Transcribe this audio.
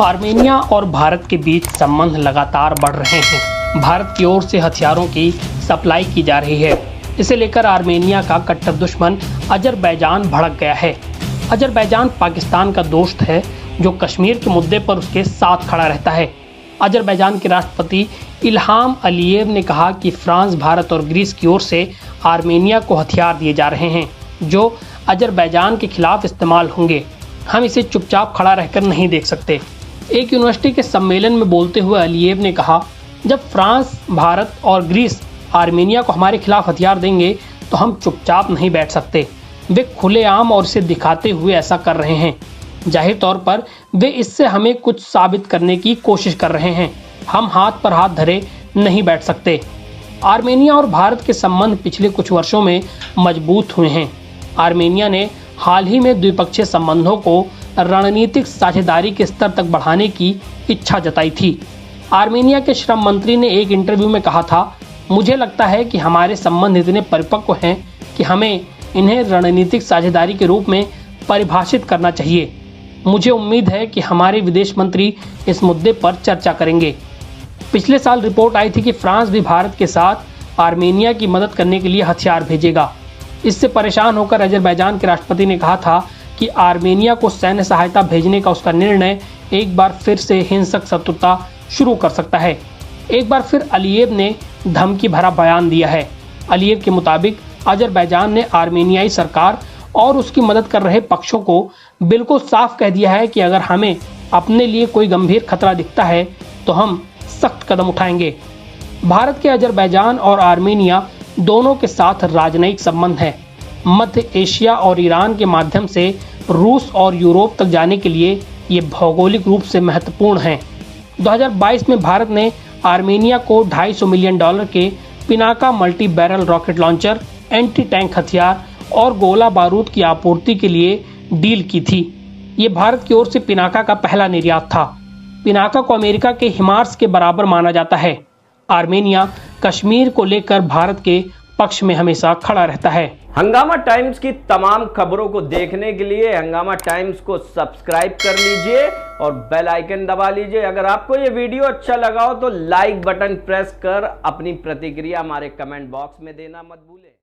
Armenia और भारत के बीच संबंध लगातार बढ़ रहे हैं। भारत की ओर से हथियारों की सप्लाई की जा रही है। इसे लेकर आर्मेनिया का कट्टर दुश्मन अजरबैजान भड़क गया है। अजरबैजान पाकिस्तान का दोस्त है जो कश्मीर के मुद्दे पर उसके साथ खड़ा रहता है। अजरबैजान के राष्ट्रपति इल्हाम अलीयेव ने कहा कि फ्रांस, भारत और ग्रीस की ओर से आर्मेनिया को हथियार दिए जा रहे हैं जो अजरबैजान के खिलाफ इस्तेमाल होंगे। हम इसे चुपचाप खड़ा रहकर नहीं देख सकते। एक यूनिवर्सिटी के सम्मेलन में बोलते हुए अलीयेव ने कहा, जब फ्रांस, भारत और ग्रीस आर्मेनिया को हमारे खिलाफ हथियार देंगे तो हम चुपचाप नहीं बैठ सकते। वे खुलेआम और इसे दिखाते हुए ऐसा कर रहे हैं। जाहिर तौर पर वे इससे हमें कुछ साबित करने की कोशिश कर रहे हैं। हम हाथ पर हाथ धरे नहीं बैठ सकते। आर्मेनिया और भारत के संबंध पिछले कुछ वर्षों में मजबूत हुए हैं। आर्मेनिया ने हाल ही में द्विपक्षीय संबंधों को रणनीतिक साझेदारी के स्तर तक बढ़ाने की इच्छा जताई थी। आर्मेनिया के श्रम मंत्री ने एक इंटरव्यू में कहा था, मुझे लगता है कि हमारे संबंध इतने परिपक्व हैं कि हमें इन्हें रणनीतिक साझेदारी के रूप में परिभाषित करना चाहिए। मुझे उम्मीद है कि हमारे विदेश मंत्री इस मुद्दे पर चर्चा करेंगे। पिछले साल रिपोर्ट आई थी कि फ्रांस भी भारत के साथ आर्मेनिया की मदद करने के लिए हथियार भेजेगा। इससे परेशान होकर अजरबैजान के राष्ट्रपति ने कहा था कि आर्मेनिया को सैन्य सहायता भेजने का उसका निर्णय एक बार फिर से हिंसक शत्रुता शुरू कर सकता है। एक बार फिर अलीयेव ने धमकी भरा बयान दिया है। अलीयेव के मुताबिक अजरबैजान ने आर्मेनियाई सरकार और उसकी मदद कर रहे पक्षों को बिल्कुल साफ कह दिया है कि अगर हमें अपने लिए कोई गंभीर खतरा दिखता है तो हम सख्त कदम उठाएंगे। भारत के अजरबैजान और आर्मेनिया दोनों के साथ राजनयिक संबंध है। मध्य एशिया और ईरान के माध्यम से रूस और यूरोप तक जाने के लिए ये भौगोलिक रूप से महत्वपूर्ण हैं। 2022 में भारत ने आर्मेनिया को $250 मिलियन के Pinaka multi barrel rocket launcher, anti tank हथियार और गोला बारूद की आपूर्ति के लिए डील की थी। ये भारत की ओर से पिनाका का पहला निर्यात था। पिनाका को अमेरिका के हिमार्स के बराबर माना जाता है। आर्मेनिया कश्मीर को लेकर भारत के पक्ष में हमेशा खड़ा रहता है। हंगामा टाइम्स की तमाम खबरों को देखने के लिए हंगामा टाइम्स को सब्सक्राइब कर लीजिए और बेल आइकन दबा लीजिए। अगर आपको ये वीडियो अच्छा लगा हो तो लाइक बटन प्रेस कर अपनी प्रतिक्रिया हमारे कमेंट बॉक्स में देना मत भूलें।